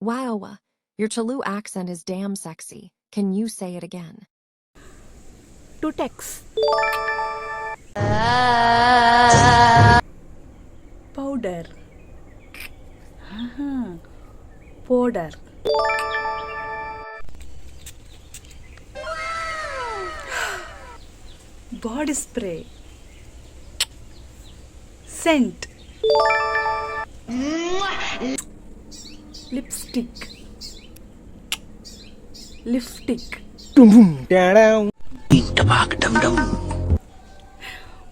Wow, your Tulu accent is damn sexy. Can you say it again? To text. Powder. Powder. Body spray. Scent. Lipstick. Lipstick.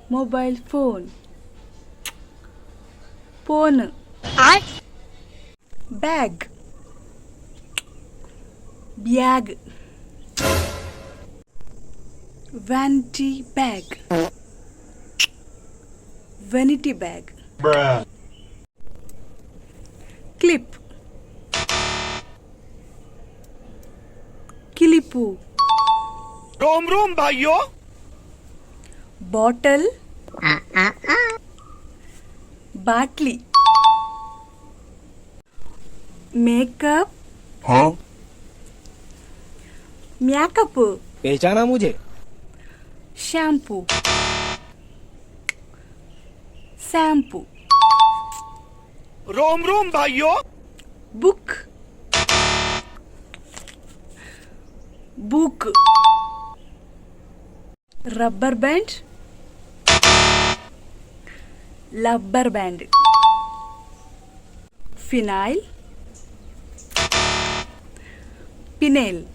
Mobile phone. Phone. Bag. Bag. Vanity bag. Vanity bag. Bruh. Clip. Kilipu. रोम रोम भाइयों. Bottle. Bartley. Makeup. हाँ? Makeup. पहचाना मुझे? Shampoo. Shampoo. रोम रोम भाइयों. Book. Book. Rubber band. Rubber band. Phenyl. Phenyl.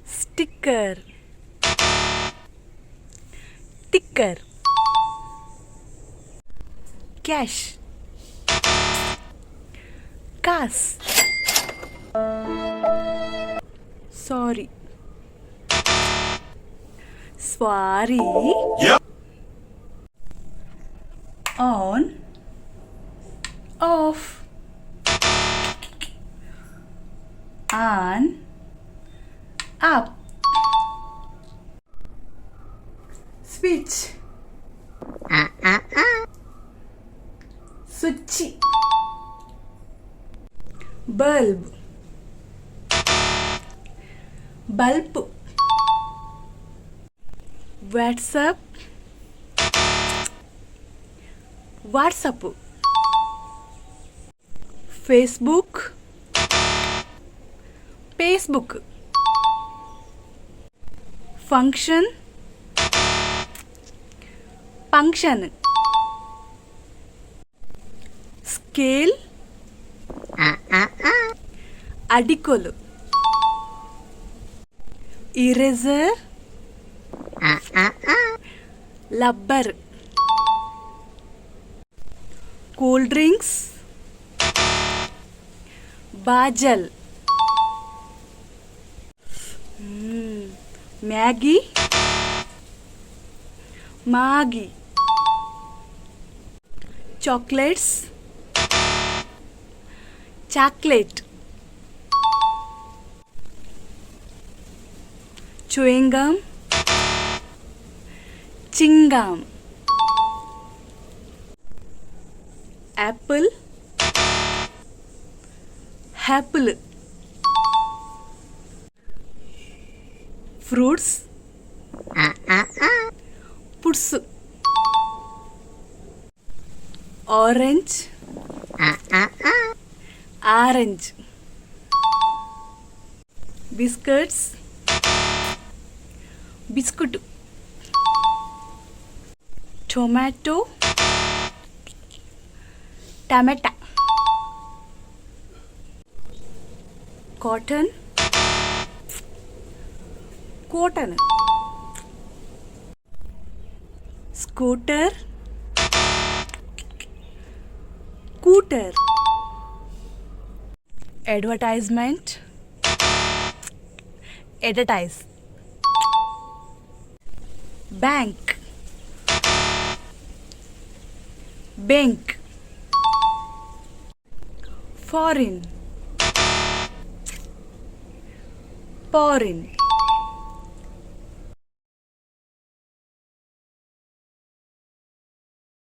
Sticker. Ticker. Cash. Cash. Sorry. Sorry. Yep. On. Off. On. Up. Switch. Switch. Bulb. Bulb. WhatsApp. WhatsApp. Facebook. Facebook. Function. Function. Scale. Adicolo. Eraser. Rubber. Cool drinks. Bajal. Maggie. Maggie. Chocolates. Chocolate. Chewing gum. Chingam. Apple. Apple. Fruits. Puts. Orange. Orange. Biscuits. Biscuit. Tomato. Tomato. Cotton. Cotton. Scooter. Scooter. Advertisement. Advertise. Bank. Bank. Foreign. Foreign.